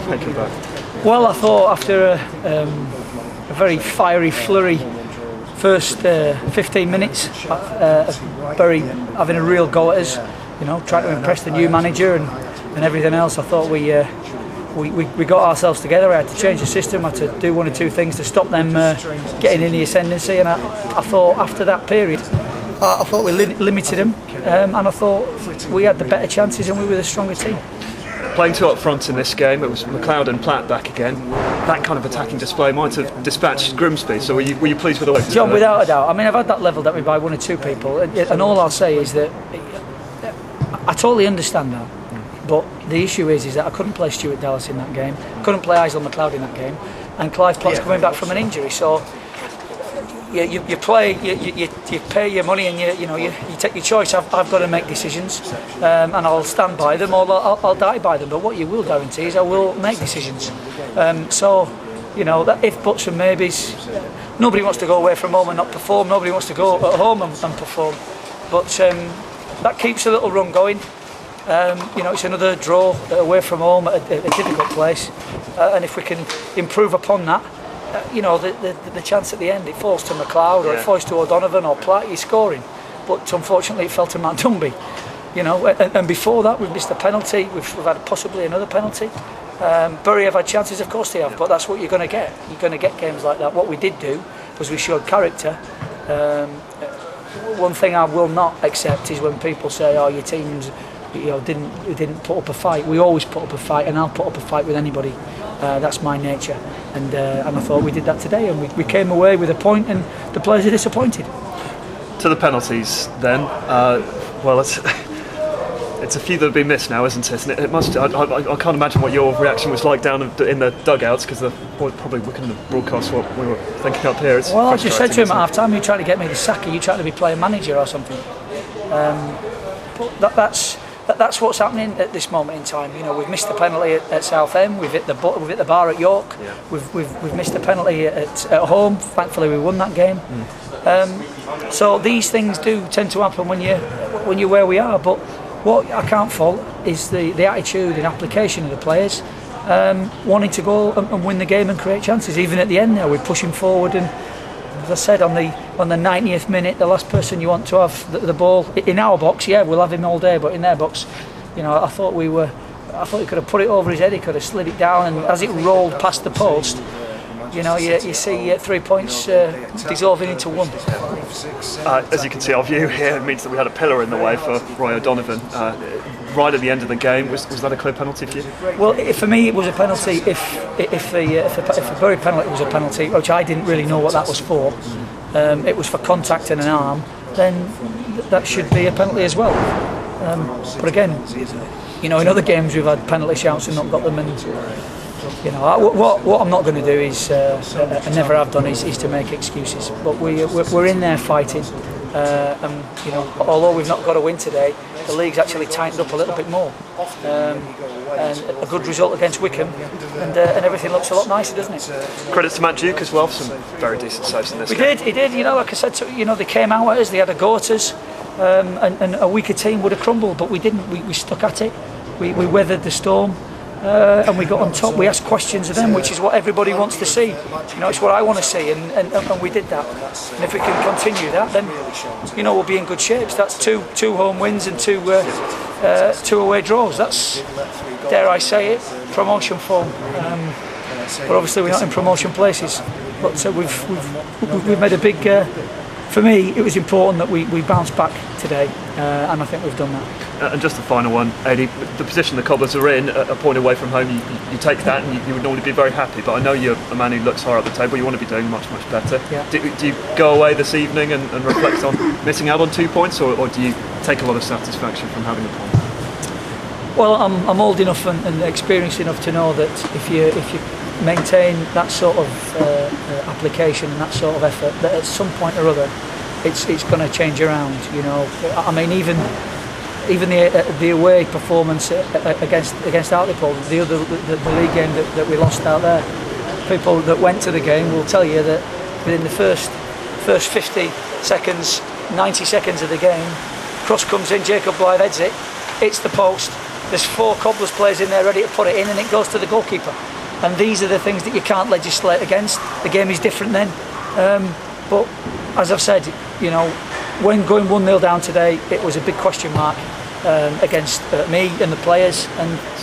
make of that? Well, I thought after a very fiery flurry first 15 minutes, Bury having a real go at us, trying to impress the new manager and everything else, I thought we got ourselves together. I had to change the system, I had to do one or two things to stop them getting in the ascendancy, and I thought after that period I thought we limited them, and I thought we had the better chances and we were the stronger team. Playing two up front in this game, it was McLeod and Platt back again. That kind of attacking display might have dispatched Grimsby, so were you pleased with the way? John, without a doubt. I mean, I've had that levelled at me by one or two people, and all I'll say is that I totally understand that. But the issue is that I couldn't play Stuart Dallas in that game, couldn't play Aidy McLeod in that game, and Clive Platt's coming back from an injury. So you play, you pay your money, and you take your choice. I've got to make decisions, and I'll stand by them or I'll die by them. But what you will guarantee is I will make decisions. So that if buts and maybes. Nobody wants to go away from home and not perform. Nobody wants to go at home and perform. But that keeps a little run going. It's another draw away from home at a difficult place, and if we can improve upon that, the chance at the end, it falls to McLeod or it falls to O'Donovan or Platt, you're scoring. But unfortunately it fell to Matt Dunby. And before that we've missed a penalty, we've had possibly another penalty. Bury have had chances, of course they have, but that's what you're going to get. You're going to get games like that. What we did do was we showed character. One thing I will not accept is when people say, "Oh, your teams, didn't put up a fight." We always put up a fight, and I'll put up a fight with anybody. That's my nature, and I thought we did that today, and we came away with a point, and the players are disappointed. To the penalties, then. It's a few that have been missed now, isn't it? And it must. I can't imagine what your reaction was like down in the dugouts, because probably we couldn't have broadcast what we were thinking up here. Well, I just said to him at half time, "You're trying to get me to sack. Are you trying to be player manager or something?" But that's what's happening at this moment in time. We've missed the penalty at Southend. We've hit the bar at York. Yeah. We've missed the penalty at home. Thankfully, we won that game. So these things do tend to happen when you're where we are. But what I can't fault is the attitude and application of the players, wanting to go and win the game and create chances. Even at the end, now we're pushing forward, and as I said, on the 90th minute, the last person you want to have the ball in our box, we'll have him all day, but in their box, I thought he could have put it over his head, he could have slid it down, and as it rolled past the post, you see 3 points dissolving into one. As you can see, our view here means that we had a pillar in the way for Roy O'Donovan right at the end of the game. Was that a clear penalty for you? Well, for me it was a penalty. If the Bury penalty was a penalty, which I didn't really know what that was for, it was for contact in an arm, then that should be a penalty as well. But again, in other games we've had penalty shouts and not got them, and what I'm not going to do is, I never have done, is to make excuses. But we're in there fighting, and although we've not got a win today, the league's actually tightened up a little bit more, and a good result against Wickham, and everything looks a lot nicer, doesn't it? Credit to Matt Duke as well for some very decent saves in this game. He did. Like I said, they came out at us, they had a go at us, and a weaker team would have crumbled, but we didn't. We stuck at it. We weathered the storm. And we got on top. We asked questions of them, which is what everybody wants to see. It's what I want to see, and we did that. And if we can continue that, then we'll be in good shape. That's two home wins and two away draws. That's, dare I say it, promotion form. But obviously we're not in promotion places. But we've made a big. For me, it was important that we bounced back today, and I think we've done that. And just the final one, Aidy, the position the Cobblers are in, a point away from home, you take that and you would normally be very happy, but I know you're a man who looks higher up the table, you want to be doing much better. Yeah. Do you go away this evening and reflect on missing out on 2 points, or do you take a lot of satisfaction from having a point? Well, I'm old enough and experienced enough to know that if you maintain that sort of application and that sort of effort, that at some point or other it's going to change around. I mean, even the away performance against Hartlepool, the league game that we lost out there, people that went to the game will tell you that within the first 50 seconds, 90 seconds of the game, cross comes in, Jacob Blythe heads it, hits the post, there's 4 Cobblers players in there ready to put it in, and it goes to the goalkeeper. And these are the things that you can't legislate against. The game is different then. But as I've said, you know, when going 1-0 down today, it was a big question mark against me and the players. And